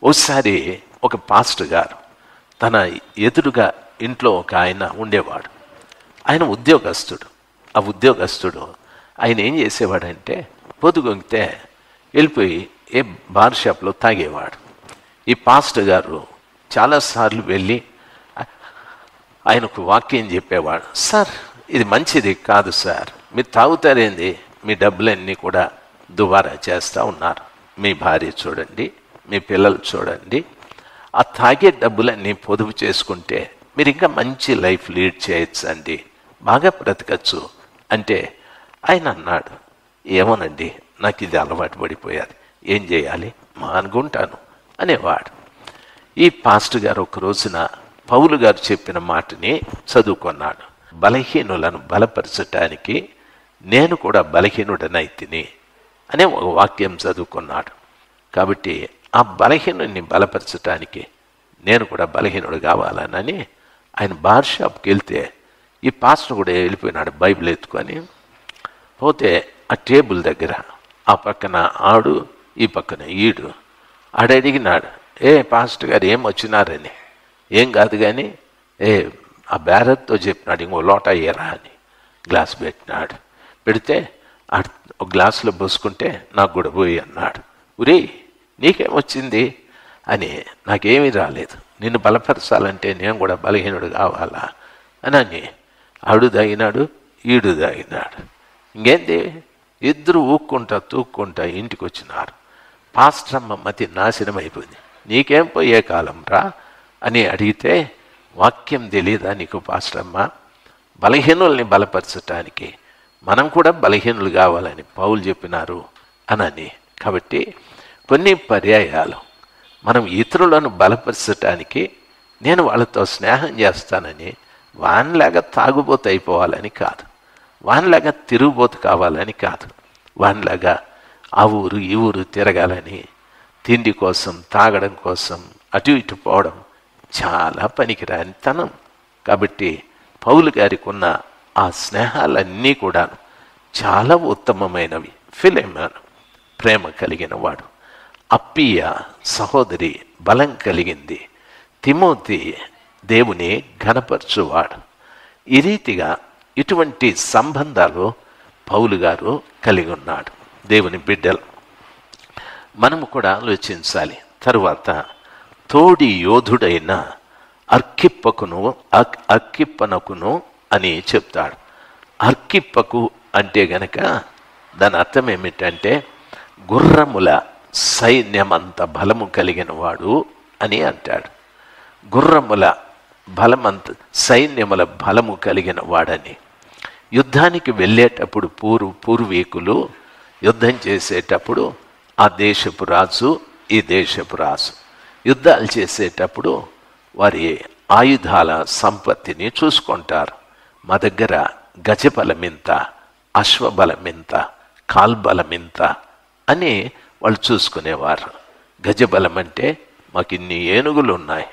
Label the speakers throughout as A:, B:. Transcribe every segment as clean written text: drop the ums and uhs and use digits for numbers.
A: ఒకసారి ఒక పాస్టర్ గారు తన ఎదురుగా ఇంట్లో ఒక ఆయన ఉండేవాడు. ఆయన ఉద్యోగస్తుడు. ఆ ఉద్యోగస్తుడు ఆయన ఏం చేసేవాడంటే పొద్దుగొంగితే వెళ్ళిపోయి ఏ బార్ షాప్లో తాగేవాడు. ఈ పాస్టర్ గారు చాలాసార్లు వెళ్ళి ఆయనకు వాక్యం చెప్పేవాడు. సార్, ఇది మంచిది కాదు సార్, మీరు తాగుతారేంది, మీ డబ్బులన్నీ కూడా దుబారా చేస్తూ ఉన్నారు, మీ భార్య చూడండి, మీ పిల్లలు చూడండి, ఆ తాగే డబ్బులన్నీ పొదుపు చేసుకుంటే మీరు ఇంకా మంచి లైఫ్ లీడ్ చేయొచ్చు అండి, బాగా బ్రతకచ్చు అంటే ఆయన అన్నాడు, ఏమోనండి నాకు ఇది అలవాటు పడిపోయాది, ఏం చేయాలి, మానుకుంటాను అనేవాడు. ఈ పాస్టర్ గారు ఒక రోజున పౌలు గారు చెప్పిన మాటని చదువుకున్నాడు. బలహీనులను బలపరచటానికి నేను కూడా బలహీనుడనైతిని అనే ఒక వాక్యం చదువుకున్నాడు. కాబట్టి ఆ బలహీనుని బలపరచటానికి నేను కూడా బలహీనుడు కావాలనని ఆయన బార్ షాప్కి వెళ్తే ఈ పాస్టర్ కూడా వెళ్ళిపోయినాడు బైబిల్ ఎత్తుకొని. పోతే ఆ టేబుల్ దగ్గర ఆ పక్కన ఆడు, ఈ పక్కన ఈడు. ఆడడిగినాడు, ఏ పాస్టర్ గారు ఏం వచ్చినారని. ఏం కాదు కానీ ఆ బ్యారర్తో చెప్పినాడు, ఇంకో లోట అయ్యారా అని గ్లాస్ పెట్టినాడు. పెడితే ఒక గ్లాసులో పోసుకుంటే నాకు కూడా పోయి అన్నాడు. ఉరే నీకేమొచ్చింది అని. నాకేమీ రాలేదు, నిన్ను బలపరచాలంటే నేను కూడా బలహీనుడు కావాలా అని ఆడు తాగినాడు, ఈడు తాగినాడు. ఇంకేంది, ఇద్దరు ఊక్కుంటా తూక్కుంటా ఇంటికి వచ్చినారు. పాస్టరమ్మ మతి నాశనం అయిపోయింది. నీకేం పోయే కాలం రా అని అడిగితే, వాక్యం తెలియదా నీకు పాస్టరమ్మ, బలహీనుల్ని బలపరచటానికి మనం కూడా బలహీనులు కావాలని పౌలు చెప్పినారు అని. కాబట్టి కొన్ని పర్యాయాలు మనం ఇతరులను బలపరచటానికి నేను వాళ్ళతో స్నేహం చేస్తానని వానిలాగా తాగుబోతు అయిపోవాలని కాదు, వానిలాగా తిరుగుబోతు కావాలని కాదు, వానిలాగా ఆ ఊరు ఈ ఊరు తిరగాలని, తిండి కోసం తాగడం కోసం అటు ఇటు పోవడం చాలా పనికిరానితనం. కాబట్టి పౌలు గారికి ఉన్న ఆ స్నేహాలన్నీ కూడా చాలా ఉత్తమమైనవి. ఫిలెమోను ప్రేమ కలిగిన వాడు, అప్పియ సహోదరి బలం కలిగింది, తిమోతి దేవుని ఘనపరచువాడు. ఈ రీతిగా ఇటువంటి సంబంధాలు పౌలు గారు కలిగి ఉన్నాడు. దేవుని బిడ్డలు మనము కూడా ఆలోచించాలి. తరువాత తోడి యోధుడైన అర్కిప్పనకును అని చెప్తాడు. అర్కిప్పకు అంటే గనక దాని అర్థం ఏమిటంటే గుర్రముల సైన్యమంత బలము కలిగిన వాడు అని అంటాడు. గుర్రముల బలమంత సైన్యముల బలము కలిగిన వాడని. యుద్ధానికి వెళ్ళేటప్పుడు పూర్వీకులు యుద్ధం చేసేటప్పుడు ఆ దేశపు రాజు ఈ దేశపు రాజు యుద్ధాలు చేసేటప్పుడు వారి ఆయుధాల సంపత్తిని చూసుకుంటారు. మా దగ్గర గజబలమింత, అశ్వబలమింత, కాల్బలమింత అని వాళ్ళు చూసుకునేవారు. గజబలం అంటే మాకు ఇన్ని ఏనుగులు ఉన్నాయి,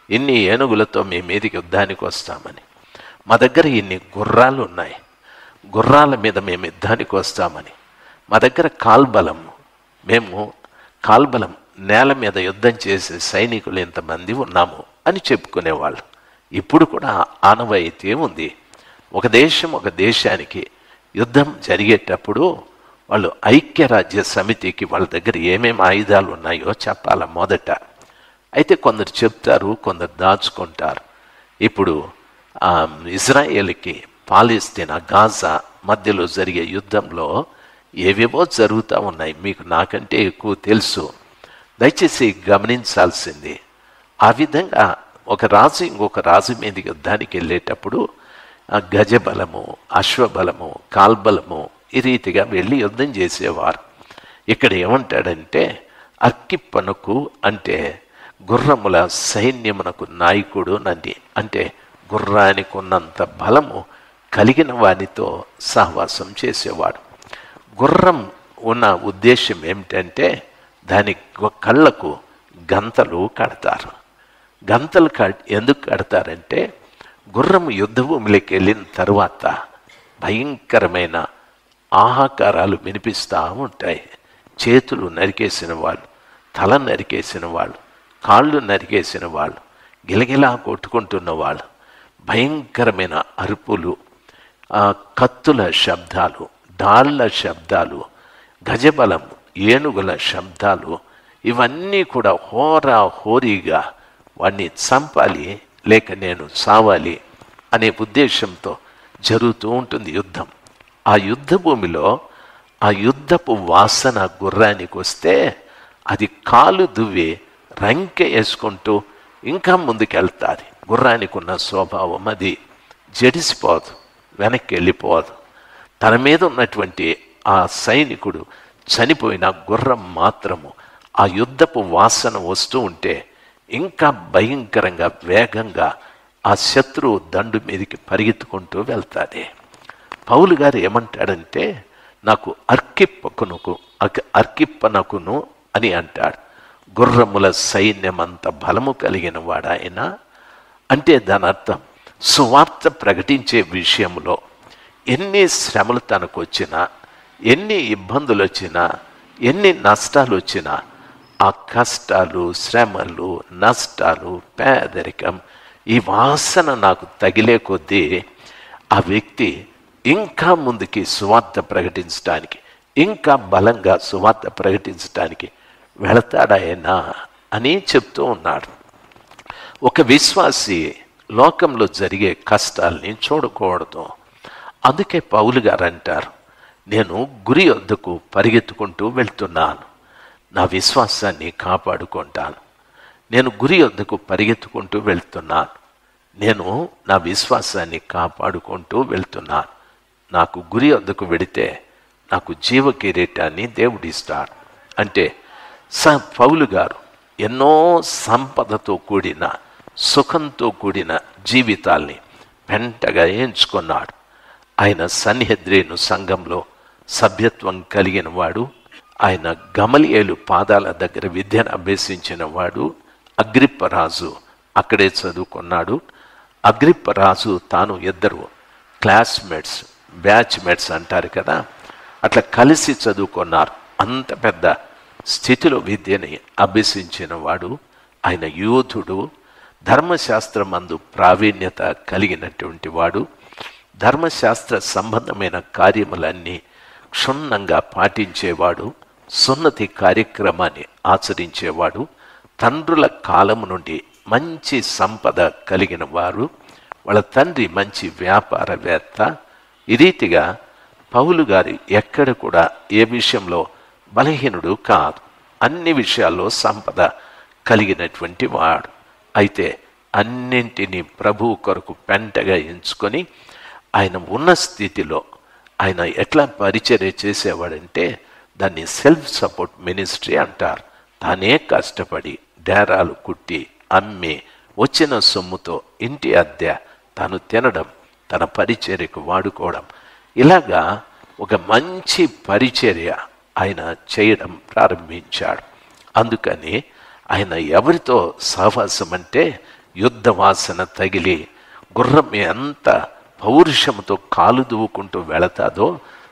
A: ఇన్ని ఏనుగులతో మేము మీదికి యుద్ధానికి వస్తామని. మా దగ్గర ఇన్ని గుర్రాలు ఉన్నాయి, గుర్రాల మీద మేము యుద్ధానికి వస్తామని. మా దగ్గర కాల్బలం, మేము కాల్బలం నేల మీద యుద్ధం చేసే సైనికులు ఎంతమంది ఉన్నాము అని చెప్పుకునేవాళ్ళు. ఇప్పుడు కూడా ఆనవాయితీ ఉంది. ఒక దేశం ఒక దేశానికి యుద్ధం జరిగేటప్పుడు వాళ్ళు ఐక్యరాజ్య సమితికి వాళ్ళ దగ్గర ఏమేమి ఆయుధాలు ఉన్నాయో చెప్పాల మొదట. అయితే కొందరు చెప్తారు, కొందరు దాచుకుంటారు. ఇప్పుడు ఇజ్రాయేల్కి పాలస్తీనా గాజా మధ్యలో జరిగే యుద్ధంలో ఏవేవో జరుగుతూ ఉన్నాయి, మీకు నాకంటే ఎక్కువ తెలుసు. దయచేసి గమనించాల్సింది, ఆ విధంగా ఒక రాజు ఇంకొక రాజు మీద యుద్ధానికి వెళ్ళేటప్పుడు ఆ గజబలము, అశ్వబలము, కాల్బలము ఈ రీతిగా వెళ్ళి యుద్ధం చేసేవారు. ఇక్కడ ఏమంటాడంటే అర్కిప్పనకు అంటే గుర్రముల సైన్యమునకు నాయకుడు నంది. అంటే గుర్రానికి ఉన్నంత బలము కలిగిన వానితో సహవాసం చేసేవాడు. గుర్రం ఉన్న ఉద్దేశం ఏమిటంటే దాని కళ్ళకు గంతలు కడతారు. గంతలు ఎందుకు కడతారంటే గుర్రం యుద్ధ భూమిలోకి వెళ్ళిన తరువాత భయంకరమైన ఆహాకారాలు వినిపిస్తూ ఉంటాయి. చేతులు నరికేసిన వాళ్ళు, తల నరికేసిన వాళ్ళు, కాళ్ళు నరికేసిన వాళ్ళు, గిలగిలా కొట్టుకుంటున్న వాళ్ళు, భయంకరమైన అరుపులు, కత్తుల శబ్దాలు, డాళ్ల శబ్దాలు, గజబలం, ఏనుగుల శబ్దాలు, ఇవన్నీ కూడా హోరా హోరీగా వాడిని చంపాలి లేక నేను సావాలి అనే ఉద్దేశంతో జరుగుతూ ఉంటుంది యుద్ధం. ఆ యుద్ధ భూమిలో ఆ యుద్ధపు వాసన గుర్రానికి వస్తే అది కాలు దువ్వి రంకె వేసుకుంటూ ఇంకా ముందుకెళ్తాది. గుర్రానికి ఉన్న స్వభావం అది, జడిసిపోదు, వెనక్కి వెళ్ళిపోదు. తన మీద ఉన్నటువంటి ఆ సైనికుడు చనిపోయిన గుర్రం మాత్రము ఆ యుద్ధపు వాసన వస్తూ ఉంటే ఇంకా భయంకరంగా వేగంగా ఆ శత్రువు దండు మీదకి పరిగెత్తుకుంటూ వెళ్తాది. పౌలు గారు ఏమంటాడంటే, నాకు అర్కిప్పనకును అని అంటాడు. గుర్రముల సైన్యమంత బలము కలిగిన వాడాయన అంటే దాని అర్థం సువార్త ప్రకటించే విషయంలో ఎన్ని శ్రమలు తనకు వచ్చినా, ఎన్ని ఇబ్బందులు వచ్చినా, ఎన్ని నష్టాలు వచ్చినా, ఆ కష్టాలు, శ్రమలు, నష్టాలు, పేదరికం, ఈ వాసన నాకు తగిలే కొద్దీ ఆ వ్యక్తి ఇంకా ముందుకి సువార్త ప్రకటించడానికి, ఇంకా బలంగా సువార్త ప్రకటించడానికి వెళతాడాయనా అని చెప్తూ ఉన్నాడు. ఒక విశ్వాసి లోకంలో జరిగే కష్టాల్ని చూడకూడదు. అందుకే పౌలు గారు అంటారు, నేను గురి వద్దకు పరిగెత్తుకుంటూ వెళ్తున్నాను, నా విశ్వాసాన్ని కాపాడుకుంటాను. నేను గురి వద్దకు పరిగెత్తుకుంటూ వెళ్తున్నాను, నేను నా విశ్వాసాన్ని కాపాడుకుంటూ వెళ్తున్నాను. నాకు గురి వద్దకు వెడితే నాకు జీవ కిరీటాన్ని దేవుడిస్తాడు. అంటే పౌలు గారు ఎన్నో సంపదతో కూడిన, సుఖంతో కూడిన జీవితాల్ని పెంటగా ఎంచుకున్నాడు. ఆయన సన్హెద్రేను సంఘంలో సభ్యత్వం కలిగిన వాడు, ఆయన గమలియేలు పాదాల దగ్గర విద్యను అభ్యసించిన వాడు. అగ్రిప్పరాజు అక్కడే చదువుకున్నాడు. అగ్రిప్పరాజు తాను ఇద్దరు క్లాస్మేట్స్, బ్యాచ్మేట్స్ అంటారు కదా, అట్లా కలిసి చదువుకున్నారు. అంత పెద్ద స్థితిలో విద్యని అభ్యసించిన వాడు. ఆయన యూదుడు, ధర్మశాస్త్రమందు ప్రావీణ్యత కలిగినటువంటి వాడు. ధర్మశాస్త్ర సంబంధమైన కార్యములన్నీ క్షుణ్ణంగా పాటించేవాడు. సున్నతి కార్యక్రమాన్ని ఆచరించేవాడు. తండ్రుల కాలము నుండి మంచి సంపద కలిగిన వారు. వాళ్ళ తండ్రి మంచి వ్యాపారవేత్త. ఈ రీతిగా పౌలు గారి ఎక్కడ కూడా ఏ విషయంలో బలహీనుడు కాదు. అన్ని విషయాల్లో సంపద కలిగినటువంటి వాడు. అయితే అన్నింటినీ ప్రభువు కొరకు పెంటగా ఎంచుకొని ఆయన ఉన్న స్థితిలో ఆయన ఎట్లా పరిచర్య చేసేవాడంటే దాన్ని సెల్ఫ్ సపోర్ట్ మినిస్ట్రీ అంటారు. తానే కష్టపడి డేరాలు కుట్టి అమ్మి వచ్చిన సొమ్ముతో ఇంటి అద్దె తాను తినడం, తన పరిచర్యకు వాడుకోవడం, ఇలాగా ఒక మంచి పరిచర్య ఆయన చేయడం ప్రారంభించాడు. అందుకని ఆయన ఎవరితో సహవాసం అంటే యుద్ధ వాసన తగిలి గుర్రం ఎంత పౌరుషంతో కాలు దువ్వుకుంటూ వెళతాదో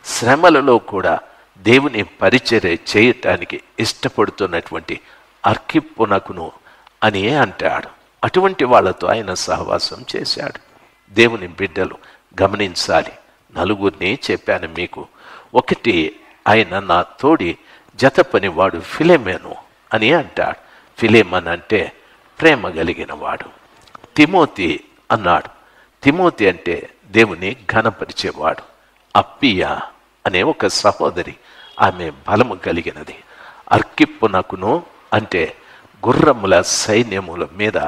A: శ్రమలలో కూడా దేవుని పరిచర్య చేయటానికి ఇష్టపడుతున్నటువంటి అర్కిప్పునకును అని అంటాడు. అటువంటి వాళ్ళతో ఆయన సహవాసం చేశాడు. దేవుని బిడ్డలు గమనించాలి. నలుగురిని చెప్పాను మీకు. ఒకటి, ఆయన నా తోడి జత పనివాడు ఫిలెమోను అని అంటాడు. ఫిలెమోన్ అంటే ప్రేమ కలిగిన వాడు. తిమోతి అన్నాడు. తిమోతి అంటే దేవుని ఘనపరిచేవాడు. అప్పియ అనే ఒక సహోదరి, ఆమె బలము కలిగినది. అర్కిప్పునకును అంటే గుర్రముల సైన్యముల మీద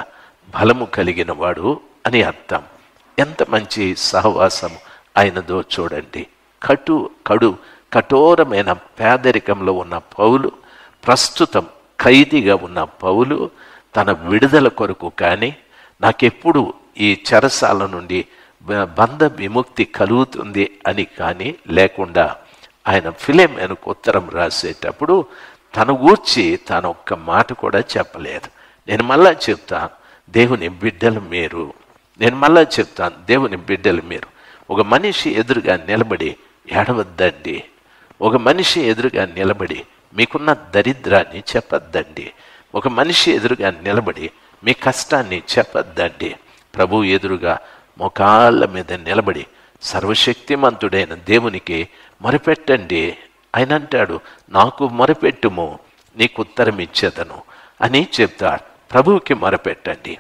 A: బలము కలిగిన వాడు అని అర్థం. ఎంత మంచి సహవాసం ఆయనదో చూడండి. కఠోరమైన పేదరికంలో ఉన్న పౌలు, ప్రస్తుతం ఖైదీగా ఉన్న పౌలు తన విడుదల కొరకు కానీ, నాకెప్పుడు ఈ చెరసాల నుండి బంధ విముక్తి కలుగుతుంది అని కానీ లేకుండా ఆయన ఫిలెమోనుకు ఉత్తరం రాసేటప్పుడు తన గూర్చి తాను ఒక్క మాట కూడా చెప్పలేదు. నేను మళ్ళా చెప్తాను, దేవుని బిడ్డలు మీరు. నేను మళ్ళా చెప్తాను, దేవుని బిడ్డలు మీరు. ఒక మనిషి ఎదురుగా నిలబడి ఏడవద్దండి. ఒక మనిషి ఎదురుగా నిలబడి మీకున్న దరిద్రాన్ని చెప్పొద్దండి. ఒక మనిషి ఎదురుగా నిలబడి మీ కష్టాన్ని చెప్పొద్దండి. ప్రభు ఎదురుగా మోకాళ్ళ మీద నిలబడి సర్వశక్తిమంతుడైన దేవునికి మొరపెట్టండి. ఆయన అంటాడు, నాకు మొరపెట్టుము, నీకు ఉత్తరం ఇచ్చేదను అని చెప్తాడు. ప్రభువుకి మొరపెట్టండి,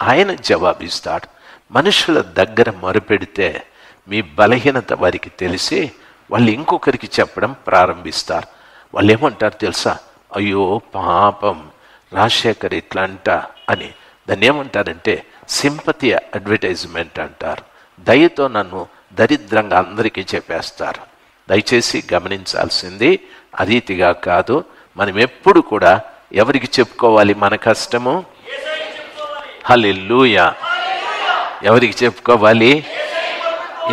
A: ఆయన జవాబిస్తాడు. మనుషుల దగ్గర మొరపెడితే మీ బలహీనత వారికి తెలిసి వాళ్ళు ఇంకొకరికి చెప్పడం ప్రారంభిస్తారు. వాళ్ళు ఏమంటారు తెలుసా? అయ్యో పాపం, రాజశేఖర్ ఇట్లా అంట అని. దాన్ని ఏమంటారంటే సింపతి అడ్వర్టైజ్మెంట్ అంటారు. దయతో నన్ను దరిద్రంగా అందరికీ చెప్పేస్తారు. దయచేసి గమనించాల్సింది ఆ రీతిగా కాదు. మనం ఎప్పుడు కూడా ఎవరికి చెప్పుకోవాలి మన కష్టము? హల్లెలూయా. ఎవరికి చెప్పుకోవాలి?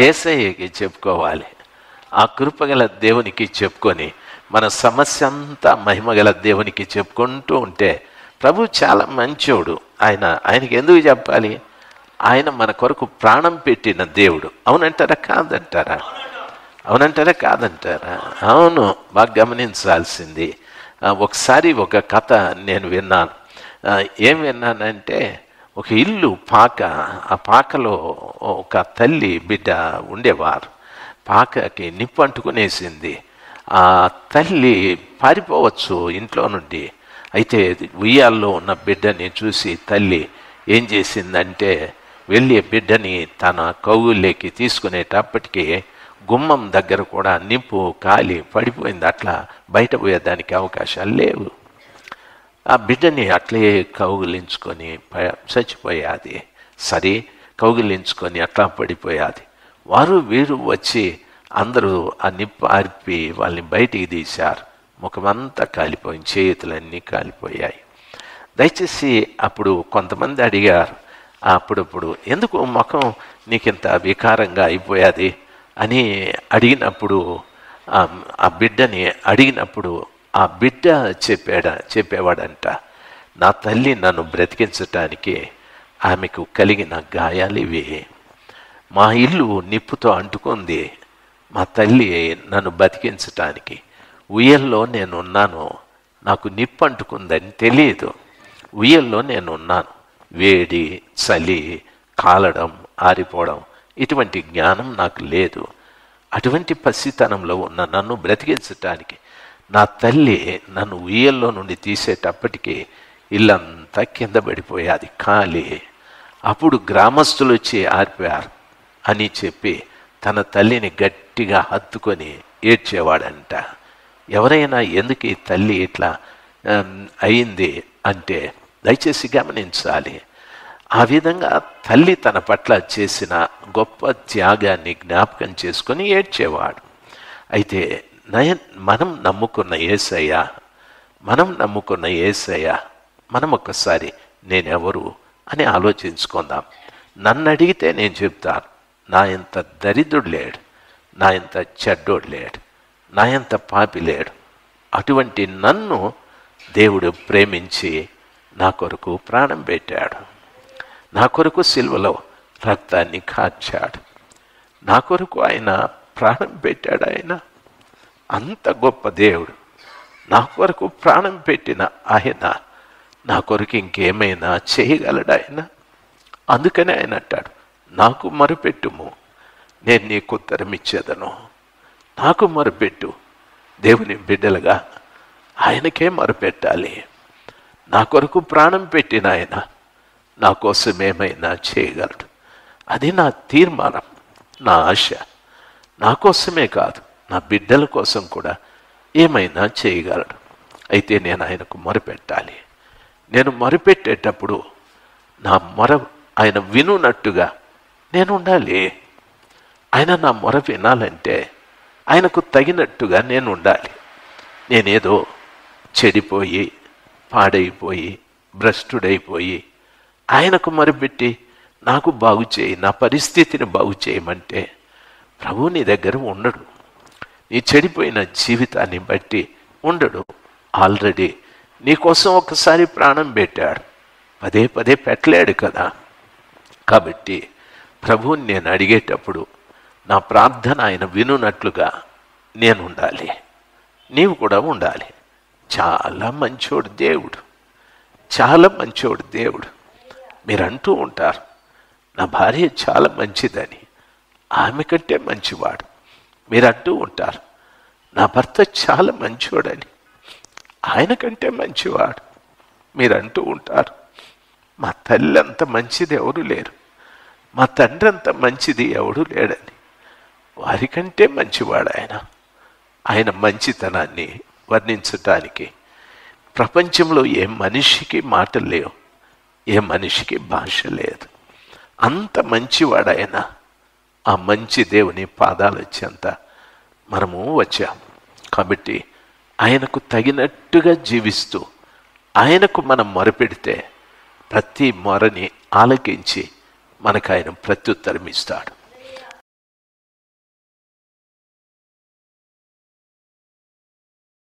A: యేసయ్యకి చెప్పుకోవాలి. ఆ కృపగల దేవునికి చెప్పుకొని మన సమస్య అంతా మహిమగల దేవునికి చెప్పుకుంటూ ఉంటే ప్రభు చాలా మంచోడు. ఆయనకి ఎందుకు చెప్పాలి? ఆయన మన కొరకు ప్రాణం పెట్టిన దేవుడు. అవునంటారా కాదంటారా? అవునంటారా కాదంటారా? అవును. బాగా గమనించాల్సింది. ఒకసారి ఒక కథ నేను విన్నాను. ఏం విన్నానంటే, ఒక ఇల్లు పాక, ఆ పాకలో ఒక తల్లి బిడ్డ ఉండేవారు. పాకకి నిప్పు అంటుకునేసింది. ఆ తల్లి పారిపోవచ్చు ఇంట్లో నుండి. అయితే ఉయ్యాల్లో ఉన్న బిడ్డని చూసి తల్లి ఏం చేసిందంటే వెళ్ళి బిడ్డని తన కౌగుల్లోకి తీసుకునేటప్పటికీ గుమ్మం దగ్గర కూడా నిప్పు కాలి పడిపోయింది. అట్లా బయట పోయేదానికి అవకాశాలు లేవు. ఆ బిడ్డని అట్లే కౌగిలించుకొని చచ్చిపోయాది. సరే, కౌగిలించుకొని అట్లా పడిపోయాది. వారు వీరు వచ్చి అందరూ ఆ నిప్పు ఆర్పి వాళ్ళని బయటికి తీశారు. ముఖమంతా కాలిపోయింది, చేతులన్నీ కాలిపోయాయి. దయచేసి అప్పుడు కొంతమంది అడిగారు, అప్పుడప్పుడు ఎందుకు ముఖం నీకింత వికారంగా అయిపోయాది అని అడిగినప్పుడు, ఆ బిడ్డని అడిగినప్పుడు ఆ బిడ్డ చెప్పేవాడంట, నా తల్లి నన్ను బ్రతికించటానికి ఆమెకు కలిగిన గాయాలు ఇవి. మా ఇల్లు నిప్పుతో అంటుకుంది, మా తల్లి నన్ను బతికించటానికి ఉయ్యల్లో నేనున్నాను. నాకు నిప్పు అంటుకుందని తెలియదు. ఉయ్యల్లో నేనున్నాను. వేడి, చలి, కాలడం, ఆరిపోవడం ఇటువంటి జ్ఞానం నాకు లేదు. అటువంటి పసితనంలో ఉన్న నన్ను బ్రతికించటానికి నా తల్లి నన్ను ఉయ్యల్లో నుండి తీసేటప్పటికీ ఇల్లంతా కింద పడిపోయాది, ఖాళీ. అప్పుడు గ్రామస్తులు వచ్చి ఆర్పారు అని చెప్పి తన తల్లిని గట్టిగా హత్తుకొని ఏడ్చేవాడంట. ఎవరైనా ఎందుకు ఈ తల్లి ఇట్లా అయింది అంటే దయచేసి గమనించాలి. ఆ విధంగా తల్లి తన పట్ల చేసిన గొప్ప త్యాగాన్ని జ్ఞాపకం చేసుకొని ఏడ్చేవాడు. అయితే మనం నమ్ముకున్న యేసయ్య మనం ఒక్కసారి నేనెవరు అని ఆలోచించుకుందాం. నన్ను అడిగితే నేను చెప్తాను, నా ఎంత దరిద్రుడు లేడు, నా ఎంత చెడ్డోడు లేడు, నా ఎంత పాపి లేడు. అటువంటి నన్ను దేవుడు ప్రేమించి నా కొరకు ప్రాణం పెట్టాడు. నా కొరకు సిలువలో రక్తాన్ని కార్చాడు. నా కొరకు ఆయన ప్రాణం పెట్టాడు. ఆయన అంత గొప్ప దేవుడు. నా కొరకు ప్రాణం పెట్టిన ఆయన నా కొరకు ఇంకేమైనా చేయగలడు ఆయన? అందుకనే ఆయన అంటాడు, నాకు మొరపెట్టుము, నేను నీకు ఉత్తరం ఇచ్చేదను. నాకు మొరపెట్టు. దేవుని బిడ్డలుగా ఆయనకే మొరపెట్టాలి. నా కొరకు ప్రాణం పెట్టిన ఆయన నా కోసం ఏమైనా చేయగలడు. అది నా తీర్మానం, నా ఆశ. నా కోసమే కాదు, నా బిడ్డల కోసం కూడా ఏమైనా చేయగలడు. అయితే నేను ఆయనకు మొరపెట్టాలి. నేను మొరపెట్టేటప్పుడు నా మొర ఆయన వినున్నట్టుగా నేను ఉండాలి. ఆయన నా మొర వినాలంటే ఆయనకు తగినట్టుగా నేను ఉండాలి. నేనేదో చెడిపోయి, పాడైపోయి, భ్రష్టుడైపోయి ఆయనకు మొరపెట్టి నాకు బాగు చేయి, నా పరిస్థితిని బాగు చేయమంటే ప్రభు నీ దగ్గర ఉండడు. నీ చెడిపోయిన జీవితాన్ని బట్టి ఉండడు. ఆల్రెడీ నీకోసం ఒకసారి ప్రాణం పెట్టాడు, పదే పదే పెట్టలేడు కదా. కాబట్టి ప్రభువుని నేను అడిగేటప్పుడు నా ప్రార్థన ఆయన వినున్నట్లుగా నేను ఉండాలి. నీవు కూడా ఉండాలి. చాలా మంచోడు దేవుడు, చాలా మంచోడు దేవుడు. మీరు అంటూ ఉంటారు, నా భార్య చాలా మంచిదని. ఆమె కంటే మంచివాడు. మీరు అంటూ ఉంటారు, నా భర్త చాలా మంచివాడని. ఆయన కంటే మంచివాడు. మీరు అంటూ ఉంటారు, మా తల్లి అంత మంచిది ఎవరు లేరు, మా తండ్రి అంత మంచిది ఎవడు లేడని. వారికంటే మంచివాడు ఆయన. ఆయన మంచితనాన్ని వర్ణించటానికి ప్రపంచంలో ఏ మనిషికి మాటలు లేవు, ఏ మనిషికి భాష లేదు. అంత మంచివాడు ఆయన. ఆ మంచి దేవుని పాదాల చెంత మనము వచ్చాము. కాబట్టి ఆయనకు తగినట్టుగా జీవిస్తూ ఆయనకు మనం మొరపెడితే ప్రతి మొరని ఆలకించి మనకు ఆయన ప్రత్యుత్తరం ఇస్తాడు.